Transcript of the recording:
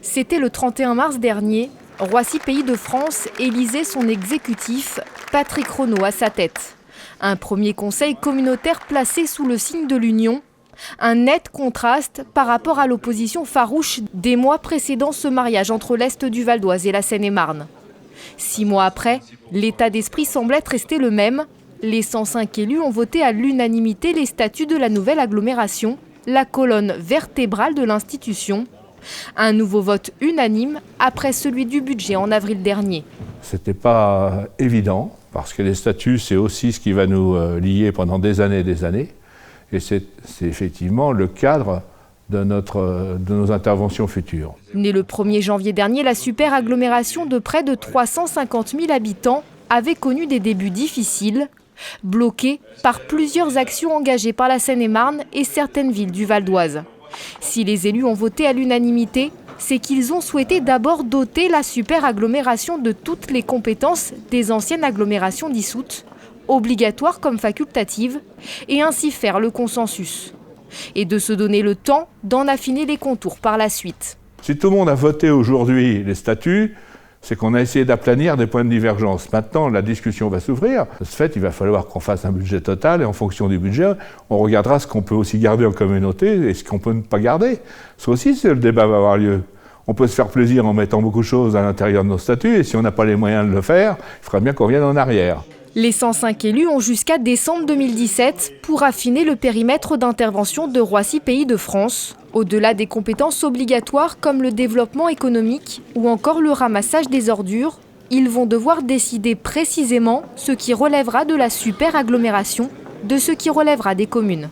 C'était le 31 mars dernier. Roissy Pays de France élisait son exécutif, Patrick Renaud à sa tête. Un premier conseil communautaire placé sous le signe de l'union. Un net contraste par rapport à l'opposition farouche des mois précédant ce mariage entre l'Est du Val d'Oise et la Seine-et-Marne. 6 mois après, l'état d'esprit semble être resté le même. Les 105 élus ont voté à l'unanimité les statuts de la nouvelle agglomération, la colonne vertébrale de l'institution. Un nouveau vote unanime après celui du budget en avril dernier. C'était pas évident, parce que les statuts, c'est aussi ce qui va nous lier pendant des années et des années. Et c'est effectivement le cadre de nos interventions futures. Née le 1er janvier dernier, la super agglomération de près de 350 000 habitants avait connu des débuts difficiles, bloquée par plusieurs actions engagées par la Seine-et-Marne et certaines villes du Val d'Oise. Si les élus ont voté à l'unanimité, c'est qu'ils ont souhaité d'abord doter la super agglomération de toutes les compétences des anciennes agglomérations dissoutes, obligatoires comme facultatives, et ainsi faire le consensus. Et de se donner le temps d'en affiner les contours par la suite. Si tout le monde a voté aujourd'hui les statuts, c'est qu'on a essayé d'aplanir des points de divergence. Maintenant, la discussion va s'ouvrir. De ce fait, il va falloir qu'on fasse un budget total et en fonction du budget, on regardera ce qu'on peut aussi garder en communauté et ce qu'on peut ne pas garder. Ça aussi, le débat va avoir lieu. On peut se faire plaisir en mettant beaucoup de choses à l'intérieur de nos statuts et si on n'a pas les moyens de le faire, il faudra bien qu'on revienne en arrière. Les 105 élus ont jusqu'à décembre 2017 pour affiner le périmètre d'intervention de Roissy Pays de France, au-delà des compétences obligatoires comme le développement économique ou encore le ramassage des ordures. Ils vont devoir décider précisément ce qui relèvera de la super agglomération, de ce qui relèvera des communes.